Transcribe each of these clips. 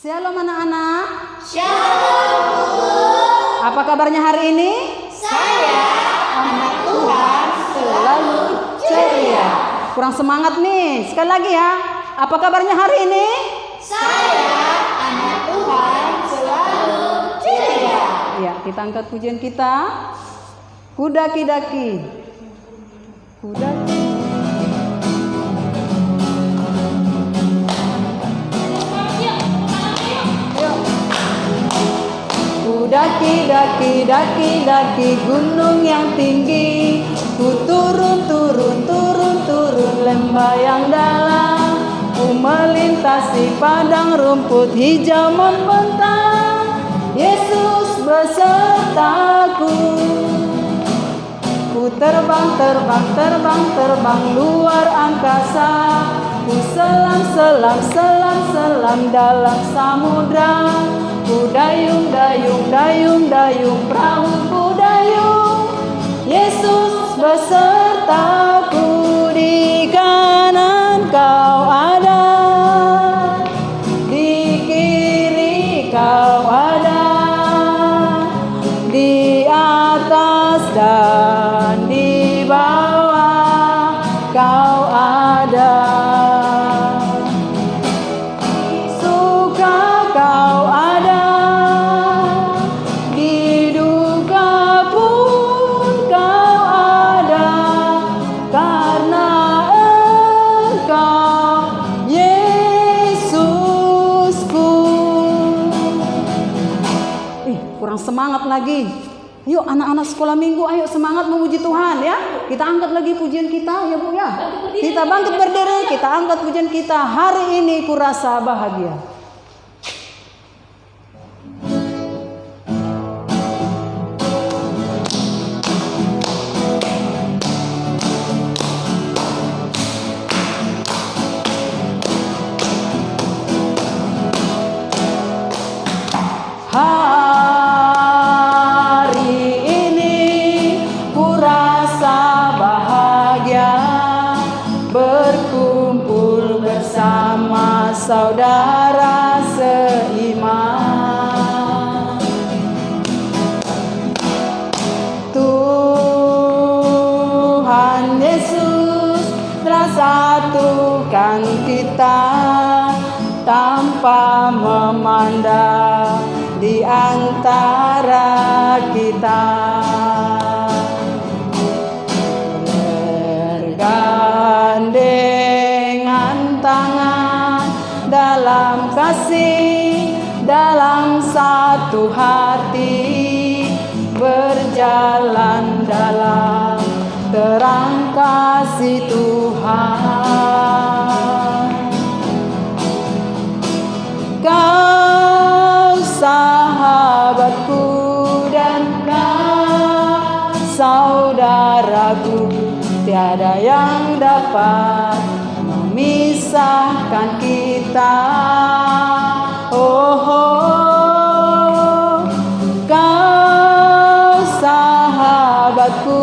Shalom anak-anak. Shalom. Apa kabarnya hari ini? Saya anak Tuhan selalu ceria. Kurang semangat nih. Sekali lagi ya. Apa kabarnya hari ini? Saya anak Tuhan selalu ceria. Ya, kita angkat pujian kita. Kudaki-daki. Kudaki. Daki, daki, daki, daki gunung yang tinggi. Ku turun, turun, turun, turun lembah yang dalam. Ku melintasi padang rumput hijau membentang. Yesus besertaku. Ku terbang, terbang, terbang, terbang luar angkasa. Ku selam, selam, selam, selam dalam samudra. Ku dayung, dayung, dayung, dayung, perahuku dayung. Yesus besertaku. Di kanan kau ada, di kiri kau ada, di atas dan di bawah kau ada. Semangat lagi. Yuk anak-anak sekolah minggu, ayo semangat memuji Tuhan ya. Kita angkat lagi pujian kita ya Bu ya. Kita bangkit berdiri, kita angkat pujian kita. Hari ini ku rasa bahagia. Saudara seiman, Tuhan Yesus telah satukan kita tanpa memandang di antara kita. Bergandengan tangan dalam kasih, dalam satu hati, berjalan dalam terang kasih Tuhan. Kau sahabatku dan kau saudaraku, tiada yang dapat memisahkan kita. Oh, oh, kau sahabatku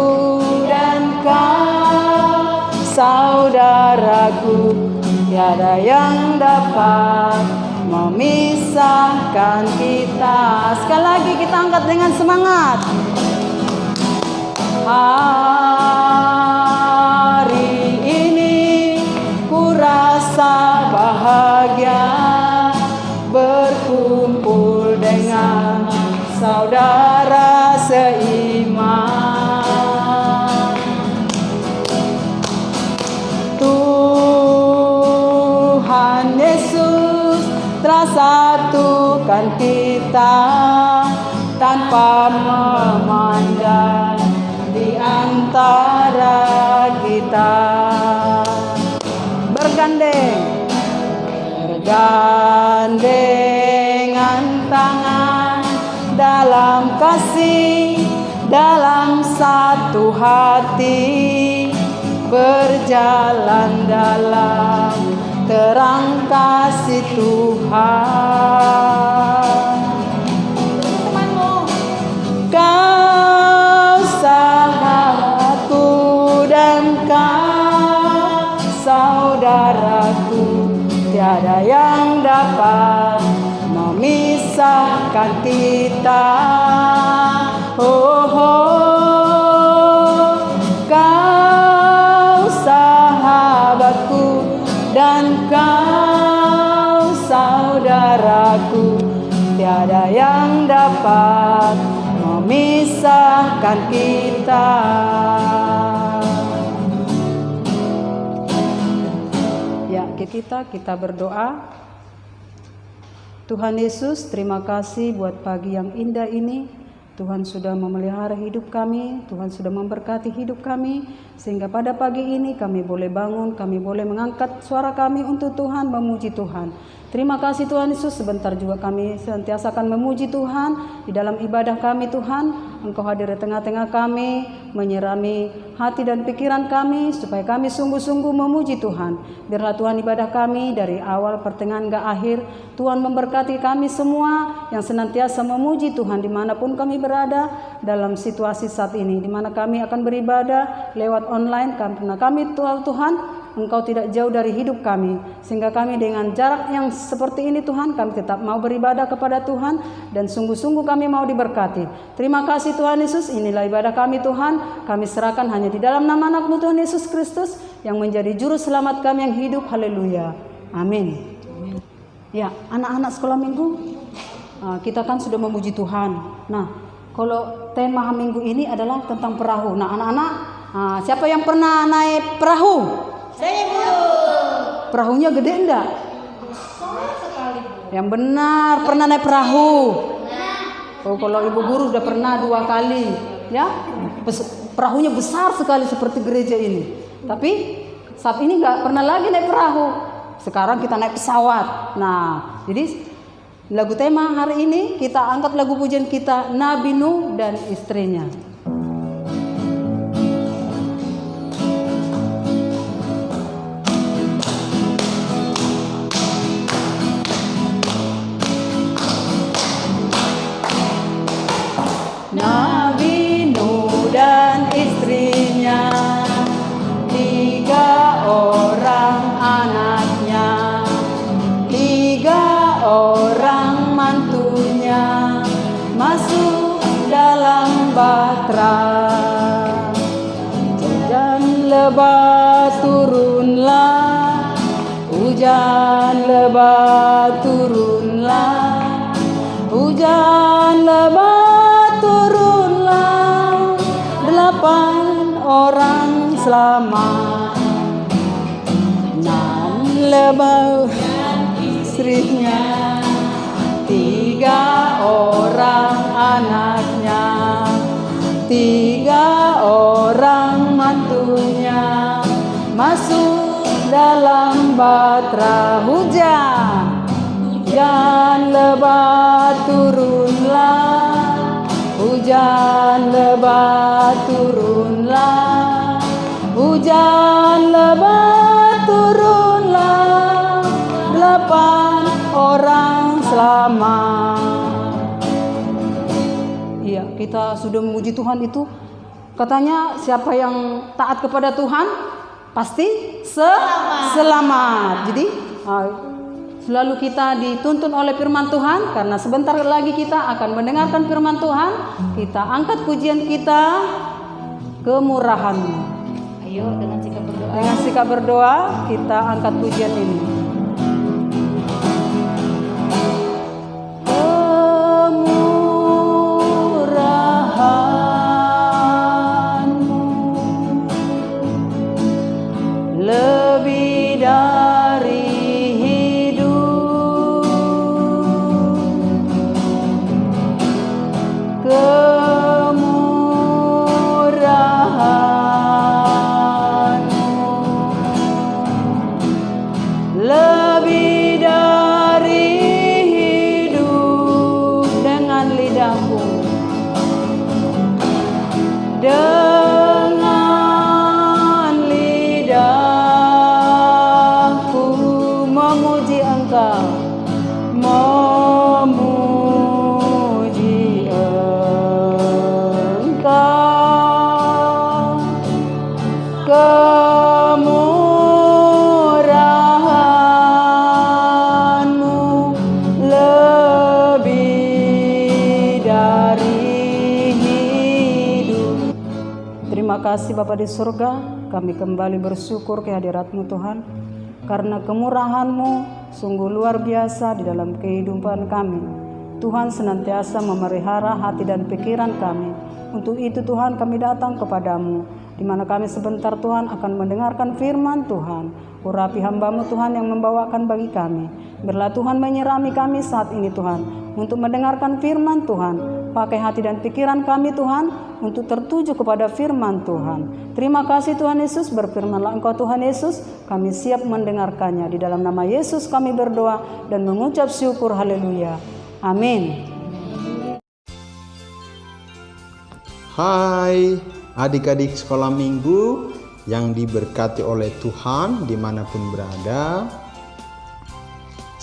dan kau saudaraku, tiada yang dapat memisahkan kita. Sekali lagi kita angkat dengan semangat. Hari ini ku rasa bahagia berkumpul dengan saudara seiman. Tuhan Yesus telah satukan kita tanpa memandang di antara kita. Bergandengan tangan dalam kasih, dalam satu hati, berjalan dalam terang kasih Tuhan. Kau sahabatku dan kau saudaraku, tiada yang dapat memisahkan kita. Oh, Kau sahabatku dan Kau saudaraku, tiada yang dapat memisahkan kita. Ya, kita berdoa. Tuhan Yesus, terima kasih buat pagi yang indah ini. Tuhan sudah memelihara hidup kami, Tuhan sudah memberkati hidup kami, sehingga pada pagi ini kami boleh bangun, kami boleh mengangkat suara kami untuk Tuhan, memuji Tuhan. Terima kasih Tuhan Yesus, sebentar juga kami senantiasa akan memuji Tuhan di dalam ibadah kami Tuhan. Engkau hadir di tengah-tengah kami, menyirami hati dan pikiran kami, supaya kami sungguh-sungguh memuji Tuhan. Biarlah Tuhan ibadah kami dari awal pertengahan hingga akhir, Tuhan memberkati kami semua yang senantiasa memuji Tuhan dimanapun kami berada dalam situasi saat ini, di mana kami akan beribadah lewat online, karena kami Tuhan, Engkau tidak jauh dari hidup kami, sehingga kami dengan jarak yang seperti ini Tuhan, kami tetap mau beribadah kepada Tuhan, dan sungguh-sungguh kami mau diberkati. Terima kasih Tuhan Yesus, inilah ibadah kami Tuhan, kami serahkan hanya di dalam nama anak-Mu Tuhan Yesus Kristus, yang menjadi juru selamat kami yang hidup. Haleluya, amin. Ya, anak-anak sekolah minggu, kita kan sudah memuji Tuhan. Nah, kalau tema minggu ini adalah tentang perahu. Nah, anak-anak, siapa yang pernah naik perahu? Saya, Bu. Perahunya gede enggak? Sekali, Bu. Yang benar, pernah naik perahu. Oh, kalau ibu guru sudah pernah 2 kali, ya. Perahunya besar sekali seperti gereja ini. Tapi saat ini nggak pernah lagi naik perahu. Sekarang kita naik pesawat. Nah, jadi lagu tema hari ini kita angkat lagu pujian kita, Nabi Nuh dan istrinya. Nabi Nuh dan istrinya, 3 orang anaknya, 3 orang mantunya, masuk dalam bahtera. Hujan lebat turunlah, hujan lebat turunlah, hujan lebat turunlah, 8 orang selamat, 6 lebat istrinya, 3 orang anaknya, 3 orang mantunya, masuk dalam bahtera. Hujan lebat turunlah, hujan lebat turunlah, hujan lebat turunlah, 8 orang selamat. Iya, kita sudah memuji Tuhan itu. Katanya siapa yang taat kepada Tuhan pasti selamat. Jadi selalu kita dituntun oleh firman Tuhan, karena sebentar lagi kita akan mendengarkan firman Tuhan. Kita angkat pujian kita, Kemurahan-Mu. Ayo dengan sikap berdoa. Dengan sikap berdoa kita angkat pujian ini. Kemurahan-Mu lebih dari lebih dari hidup. Dengan lidahku, dengan lidahku memuji Engkau, memuji Engkau. Kemurahan-Mu lebih kasih Bapa di surga, kami kembali bersyukur kehadirat-Mu Tuhan, karena kemurahan-Mu sungguh luar biasa di dalam kehidupan kami. Tuhan senantiasa memelihara hati dan pikiran kami. Untuk itu Tuhan kami datang kepadamu, di mana kami sebentar Tuhan akan mendengarkan firman Tuhan. Urapi hamba-Mu Tuhan yang membawakan bagi kami. Biarlah Tuhan menyirami kami saat ini Tuhan, untuk mendengarkan firman Tuhan. Pakai hati dan pikiran kami Tuhan, untuk tertuju kepada firman Tuhan. Terima kasih Tuhan Yesus, berfirmanlah Engkau Tuhan Yesus, kami siap mendengarkannya. Di dalam nama Yesus kami berdoa dan mengucap syukur, haleluya. Amin. Hai adik-adik sekolah minggu yang diberkati oleh Tuhan dimanapun berada.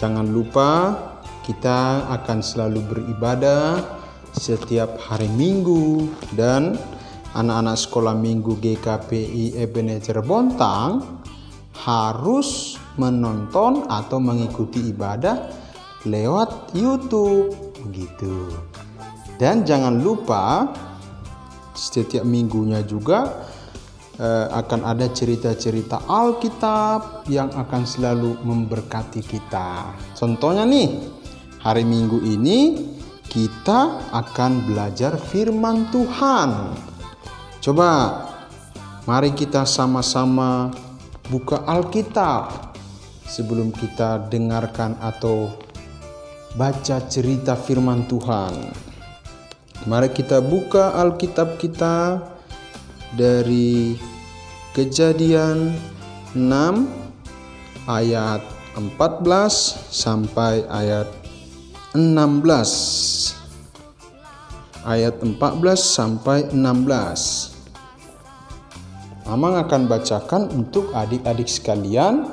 Jangan lupa kita akan selalu beribadah setiap hari Minggu, dan anak-anak sekolah minggu GKPI Ebenezer Bontang harus menonton atau mengikuti ibadah lewat YouTube begitu. Dan jangan lupa setiap minggunya juga akan ada cerita-cerita Alkitab yang akan selalu memberkati kita. Contohnya nih, hari Minggu ini kita akan belajar firman Tuhan. Coba mari kita sama-sama buka Alkitab sebelum kita dengarkan atau baca cerita firman Tuhan. Mari kita buka Alkitab kita dari Kejadian 6 ayat 14 sampai ayat 16. Ayat 14 sampai 16. Amang akan bacakan untuk adik-adik sekalian,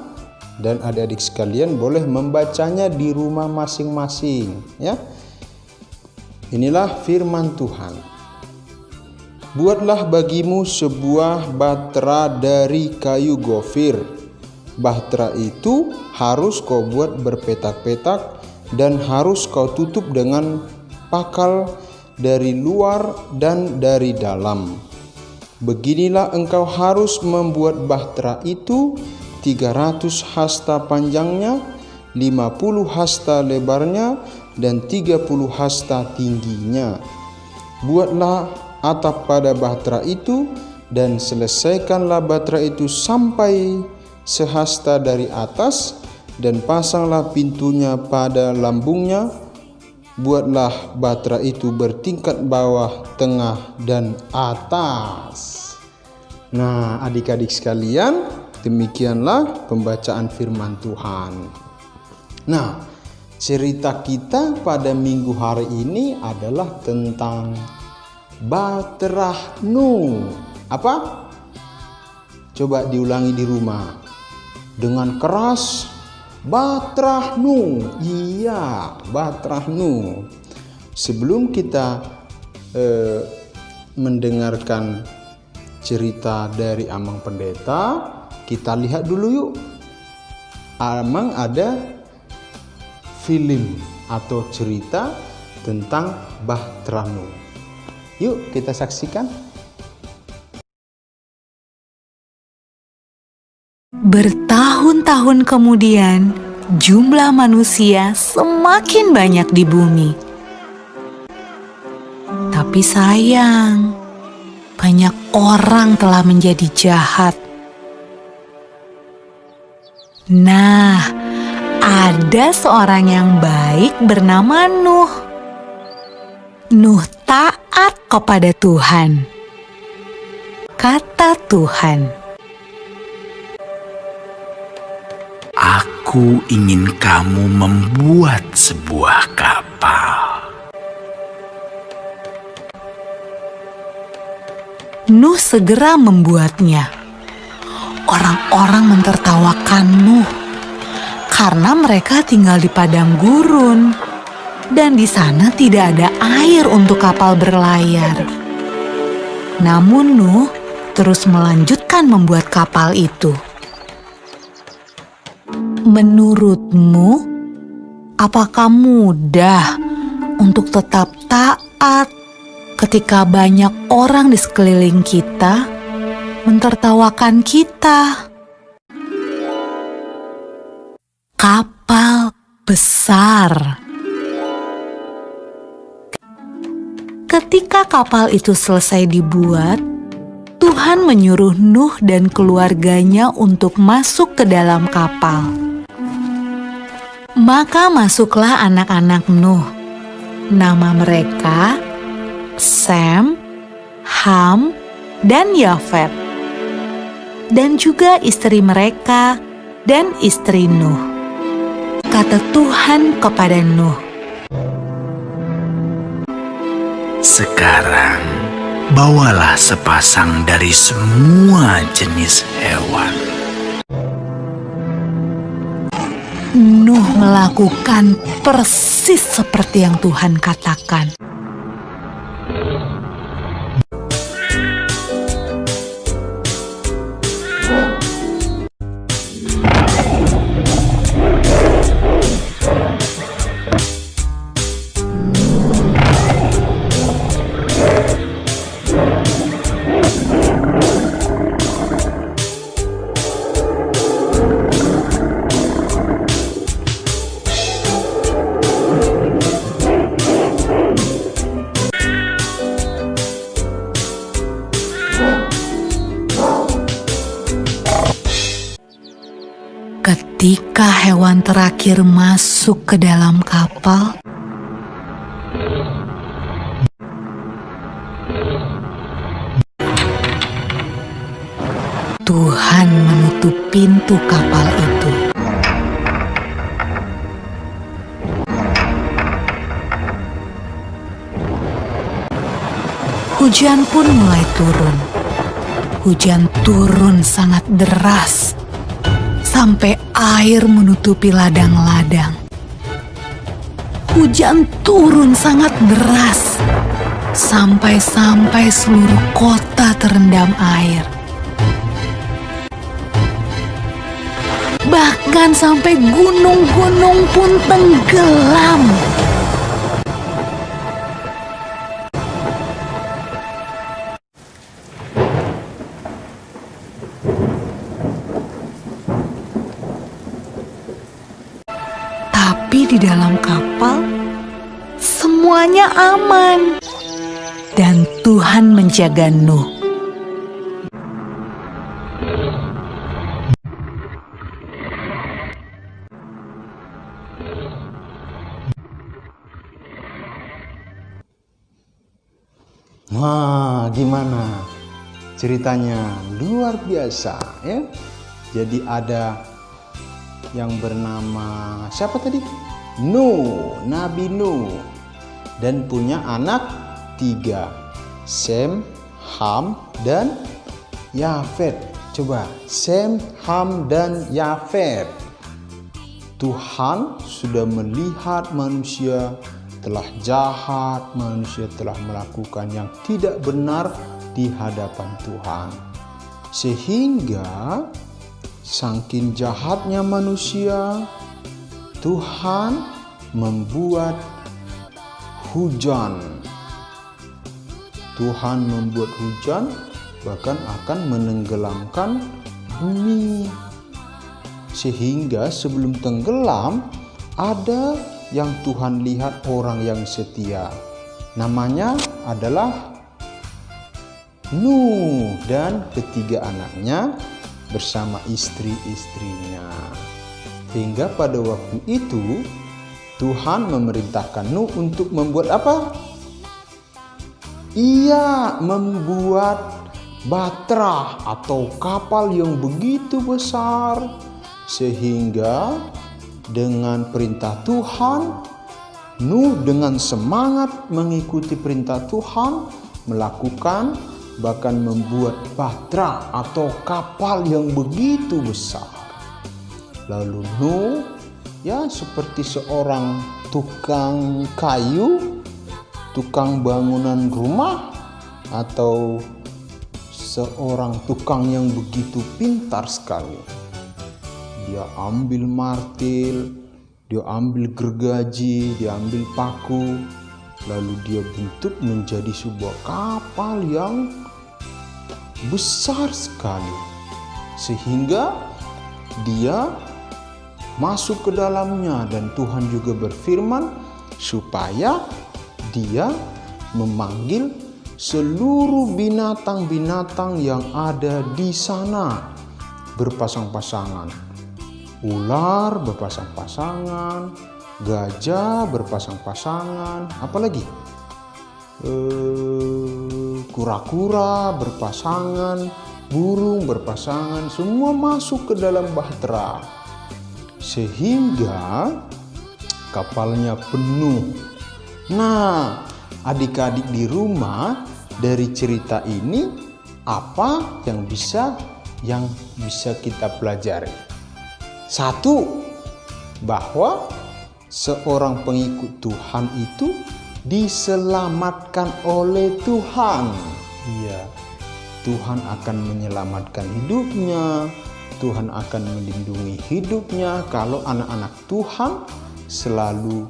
dan adik-adik sekalian boleh membacanya di rumah masing-masing ya. Inilah firman Tuhan. Buatlah bagimu sebuah bahtera dari kayu gofir. Bahtera itu harus kau buat berpetak-petak dan harus kau tutup dengan pakal dari luar dan dari dalam. Beginilah engkau harus membuat bahtera itu: 300 hasta panjangnya, 50 hasta lebarnya, dan 30 hasta tingginya. Buatlah atap pada bahtera itu, dan selesaikanlah bahtera itu sampai sehasta dari atas, dan pasanglah pintunya pada lambungnya. Buatlah bahtera itu bertingkat bawah, tengah, dan atas. Nah, adik-adik sekalian, demikianlah pembacaan firman Tuhan. Nah, cerita kita pada minggu hari ini adalah tentang Bahtera Nuh. Apa? Coba diulangi di rumah dengan keras. Bahtera Nuh. Iya, Bahtera Nuh. Sebelum kita mendengarkan cerita dari Amang Pendeta, kita lihat dulu yuk. Amang ada film atau cerita tentang Bahtera Nuh. Yuk kita saksikan. Bertahun-tahun kemudian, jumlah manusia semakin banyak di bumi. Tapi sayang, banyak orang telah menjadi jahat. Nah, ada seorang yang baik bernama Nuh. Nuh taat kepada Tuhan. Kata Tuhan, Aku ingin kamu membuat sebuah kapal. Nuh segera membuatnya. Orang-orang mentertawakan Nuh karena mereka tinggal di padang gurun dan di sana tidak ada air untuk kapal berlayar. Namun Nuh terus melanjutkan membuat kapal itu. Menurutmu, apakah mudah untuk tetap taat ketika banyak orang di sekeliling kita mentertawakan kita. Kapal besar. Ketika kapal itu selesai dibuat, Tuhan menyuruh Nuh dan keluarganya untuk masuk ke dalam kapal. Maka masuklah anak-anak Nuh. Nama mereka Sem, Ham, dan Yafet. Dan juga istri mereka dan istri Nuh. Kata Tuhan kepada Nuh, "Sekarang bawalah sepasang dari semua jenis hewan." Nuh melakukan persis seperti yang Tuhan katakan. Ketika hewan terakhir masuk ke dalam kapal, Tuhan menutup pintu kapal itu. Hujan pun mulai turun. Hujan turun sangat deras, sampai air menutupi ladang-ladang. Hujan turun sangat deras, sampai seluruh kota terendam air. Bahkan sampai gunung-gunung pun tenggelam. Tapi di dalam kapal, semuanya aman. Dan Tuhan menjaga Nuh. Wah, gimana? Ceritanya luar biasa ya. Jadi ada yang bernama siapa tadi? Nuh, Nabi Nuh. Dan punya anak 3. Sem, Ham, dan Yafet. Coba, Sem, Ham, dan Yafet. Tuhan sudah melihat manusia telah jahat, manusia telah melakukan yang tidak benar di hadapan Tuhan. Sehingga saking jahatnya manusia, Tuhan membuat hujan. Tuhan membuat hujan bahkan akan menenggelamkan bumi. Sehingga sebelum tenggelam ada yang Tuhan lihat orang yang setia. Namanya adalah Nuh dan ketiga anaknya bersama istri-istrinya. Sehingga pada waktu itu Tuhan memerintahkan Nuh untuk membuat apa? Ia membuat bahtera atau kapal yang begitu besar, sehingga dengan perintah Tuhan, Nuh dengan semangat mengikuti perintah Tuhan, melakukan bahkan membuat bahtera atau kapal yang begitu besar. Lalu Nuh ya seperti seorang tukang kayu, tukang bangunan rumah, atau seorang tukang yang begitu pintar sekali. Dia ambil martil, dia ambil gergaji, dia ambil paku, lalu dia bentuk menjadi sebuah kapal yang besar sekali, sehingga dia masuk ke dalamnya. Dan Tuhan juga berfirman supaya dia memanggil seluruh binatang-binatang yang ada di sana berpasang-pasangan. Ular berpasang-pasangan, gajah berpasang-pasangan, apalagi kura-kura berpasangan, burung berpasangan, semua masuk ke dalam bahtera sehingga kapalnya penuh. Nah, adik-adik di rumah, dari cerita ini apa yang bisa kita pelajari? Satu, bahwa seorang pengikut Tuhan itu diselamatkan oleh Tuhan. Iya, Tuhan akan menyelamatkan hidupnya, Tuhan akan melindungi hidupnya kalau anak-anak Tuhan selalu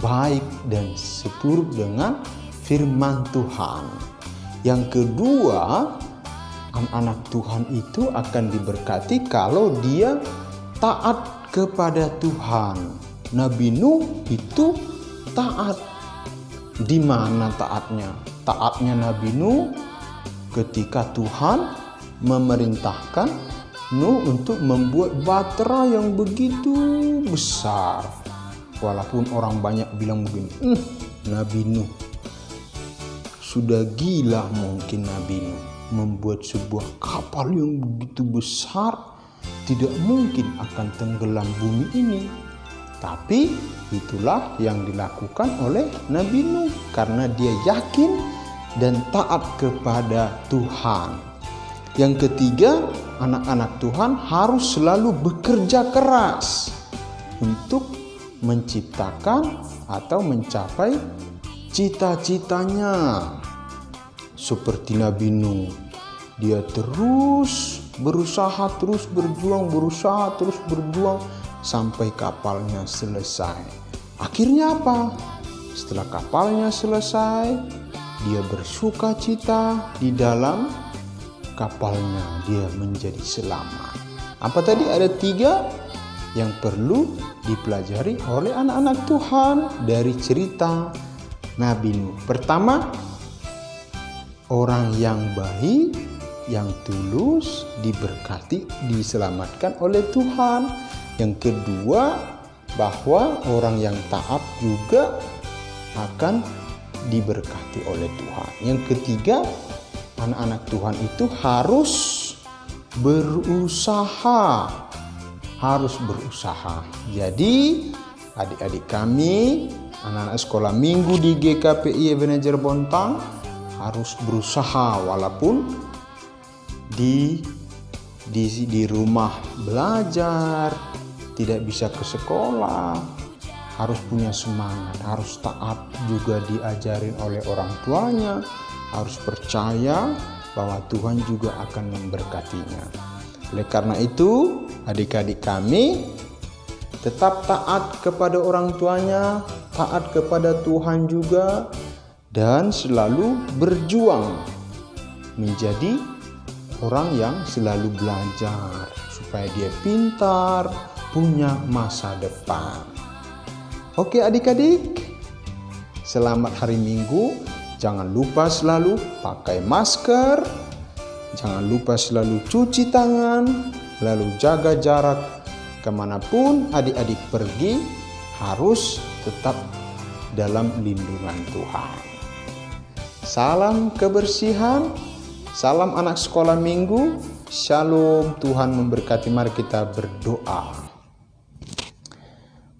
baik dan seturut dengan firman Tuhan. Yang kedua, anak-anak Tuhan itu akan diberkati kalau dia taat kepada Tuhan. Nabi Nuh itu taat. Di mana taatnya? Taatnya Nabi Nuh ketika Tuhan memerintahkan Nuh untuk membuat bahtera yang begitu besar. Walaupun orang banyak bilang begini, Nabi Nuh sudah gila mungkin Nabi Nuh membuat sebuah kapal yang begitu besar, tidak mungkin akan tenggelam bumi ini. Tapi itulah yang dilakukan oleh Nabi Nuh karena dia yakin dan taat kepada Tuhan. Yang ketiga, anak-anak Tuhan harus selalu bekerja keras untuk menciptakan atau mencapai cita-citanya. Seperti Nabi Nuh, dia terus berusaha, terus berjuang, sampai kapalnya selesai. Akhirnya apa? Setelah kapalnya selesai, dia bersuka cita di dalam kapalnya, dia menjadi selamat. Apa tadi? Ada 3 yang perlu dipelajari oleh anak-anak Tuhan dari cerita Nabi Nuh. Pertama, orang yang baik, yang tulus, diberkati, diselamatkan oleh Tuhan. Yang kedua, bahwa orang yang taat juga akan diberkati oleh Tuhan. Yang ketiga, anak-anak Tuhan itu harus berusaha. Jadi, adik-adik kami, anak-anak sekolah minggu di GKPI Ebenezer Bontang harus berusaha walaupun di rumah belajar, tidak bisa ke sekolah, harus punya semangat, harus taat juga diajarin oleh orang tuanya, harus percaya bahwa Tuhan juga akan memberkatinya. Oleh karena itu, adik-adik kami tetap taat kepada orang tuanya, taat kepada Tuhan juga, dan selalu berjuang menjadi orang yang selalu belajar supaya dia pintar, punya masa depan. Oke adik-adik, selamat hari Minggu. Jangan lupa selalu pakai masker, jangan lupa selalu cuci tangan, lalu jaga jarak. Kemanapun adik-adik pergi, harus tetap dalam lindungan Tuhan. Salam kebersihan, salam anak sekolah minggu, shalom, Tuhan memberkati. Mari kita berdoa.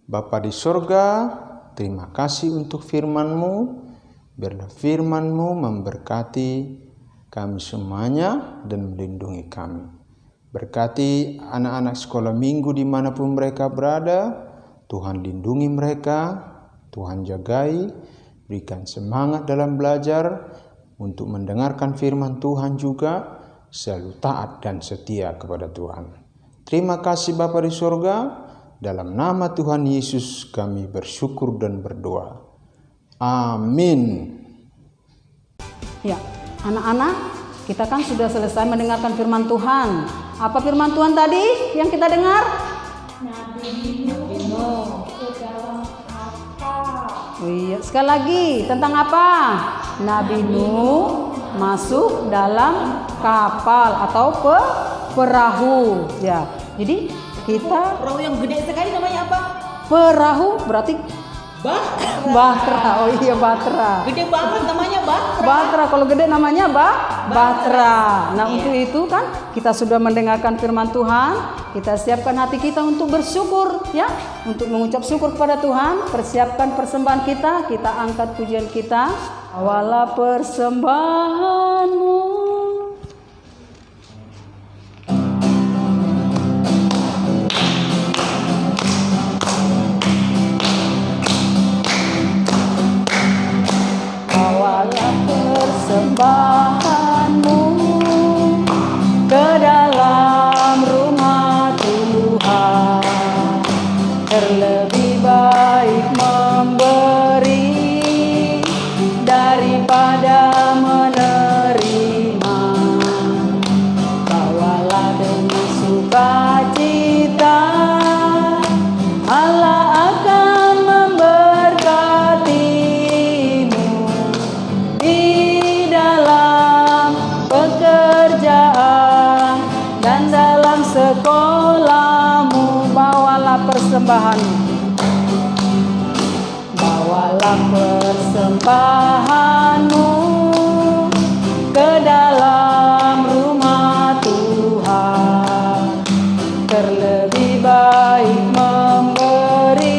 Bapa di sorga, terima kasih untuk firman-Mu. Biarlah firman-Mu memberkati kami semuanya dan melindungi kami. Berkati anak-anak sekolah minggu dimanapun mereka berada. Tuhan lindungi mereka, Tuhan jagai, berikan semangat dalam belajar untuk mendengarkan firman Tuhan juga, selalu taat dan setia kepada Tuhan. Terima kasih Bapa di sorga. Dalam nama Tuhan Yesus kami bersyukur dan berdoa. Amin. Ya, anak-anak, kita kan sudah selesai mendengarkan firman Tuhan. Apa firman Tuhan tadi yang kita dengar? Oh iya, sekali lagi tentang apa? Nabi Nuh masuk dalam kapal atau perahu. Ya, jadi kita Perahu yang gede sekali namanya apa? perahu berarti Bahtera. Oh iya, Bahtera. Gede banget namanya Bahtera. Bahtera, kalau gede namanya Bahtera. Nah, untuk itu kan kita sudah mendengarkan firman Tuhan, kita siapkan hati kita untuk bersyukur ya, untuk mengucap syukur kepada Tuhan, persiapkan persembahan kita angkat pujian kita. Bawalah persembahanmu. Bawalah persembahanmu ke dalam rumah Tuhan. Terlebih baik memberi daripada menerima. Bawalah dengan sukacita, Allah akan memberkatimu di dalam pekerjaan dan dalam sekolahmu. Bawalah persembahanmu. Bawalah persembahanmu ke dalam rumah Tuhan. Terlebih baik memberi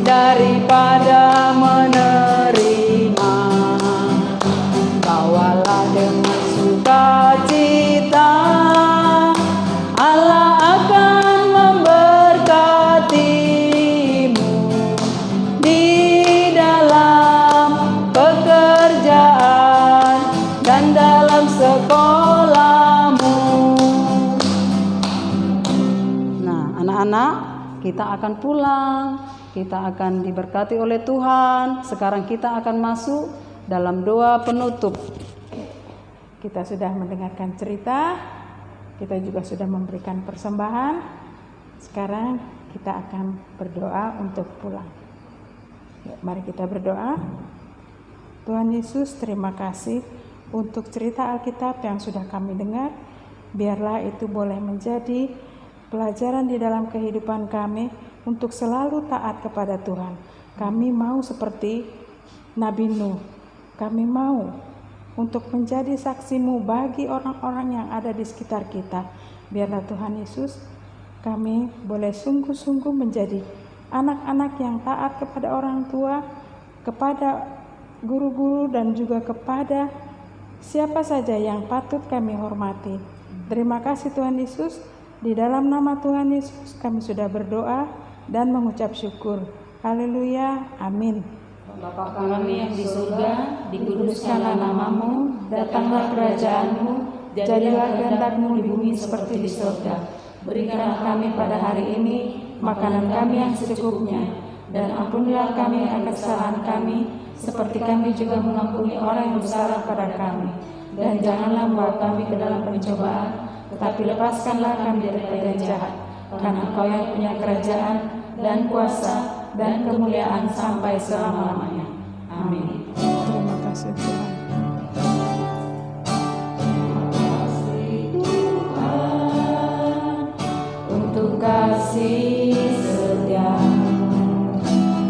daripada menerima. Bawalah dengan sukacita, Allah akan memberkatimu di dalam pekerjaan dan dalam sekolahmu. Nah, anak-anak, kita akan pulang, kita akan diberkati oleh Tuhan. Sekarang kita akan masuk dalam doa penutup. Kita sudah mendengarkan cerita, kita juga sudah memberikan persembahan. Sekarang kita akan berdoa untuk pulang. Yuk, mari kita berdoa. Tuhan Yesus, terima kasih untuk cerita Alkitab yang sudah kami dengar. Biarlah itu boleh menjadi pelajaran di dalam kehidupan kami untuk selalu taat kepada Tuhan. Kami mau seperti Nabi Nuh. Kami mau untuk menjadi saksi-Mu bagi orang-orang yang ada di sekitar kita. Biarlah Tuhan Yesus, kami boleh sungguh-sungguh menjadi anak-anak yang taat kepada orang tua, kepada guru-guru, dan juga kepada siapa saja yang patut kami hormati. Terima kasih Tuhan Yesus. Di dalam nama Tuhan Yesus kami sudah berdoa dan mengucap syukur. Haleluya, amin. Bapa kami yang di surga, dikuduskanlah namamu, datanglah kerajaan-Mu, jadilah kehendak-Mu di bumi seperti di surga. Berikanlah kami pada hari ini makanan kami yang secukupnya, dan ampunilah kami akan kesalahan kami, seperti kami juga mengampuni orang yang bersalah pada kami. Dan janganlah membawa kami ke dalam pencobaan, tetapi lepaskanlah kami daripada yang jahat. Karena Engkau yang punya kerajaan dan kuasa dan kemuliaan sampai selama-lamanya. Amin. Terima kasih Tuhan. Untuk kasih setiamu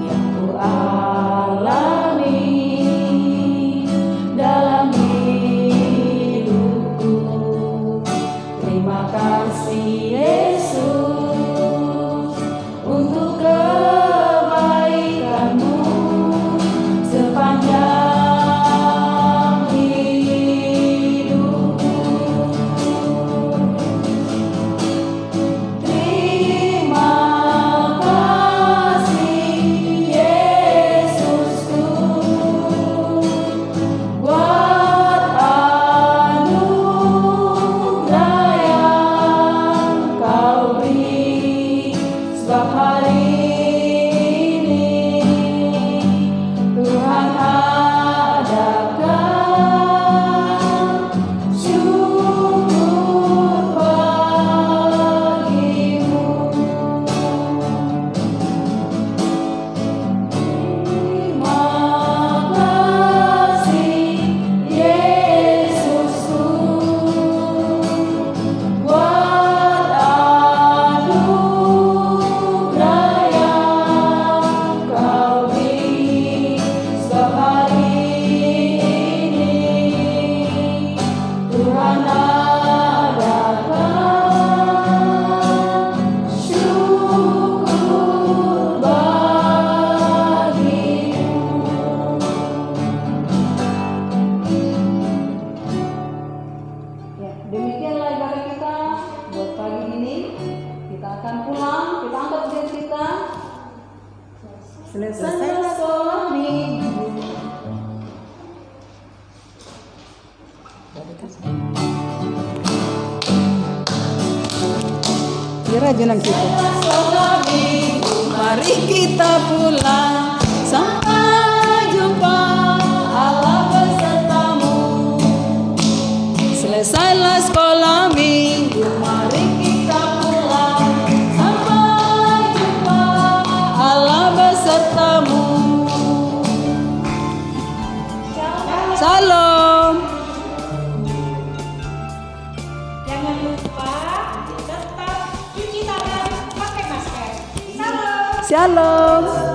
yang ku alami dalam hidupku. Terima kasih Yesus untuk kebaikan-Mu sepanjang hidupku. Terima Selesailah sekolah minggu. Kira jenang kita. Sekolah minggu, mari kita pulang. Sampai jumpa Allah besertamu. Selesailah sekolah minggu, mari kita pulang. Sampai jumpa Allah besertamu. Salam. Jangan lupa tetap cuci tangan pakai masker. Salam. Shalom.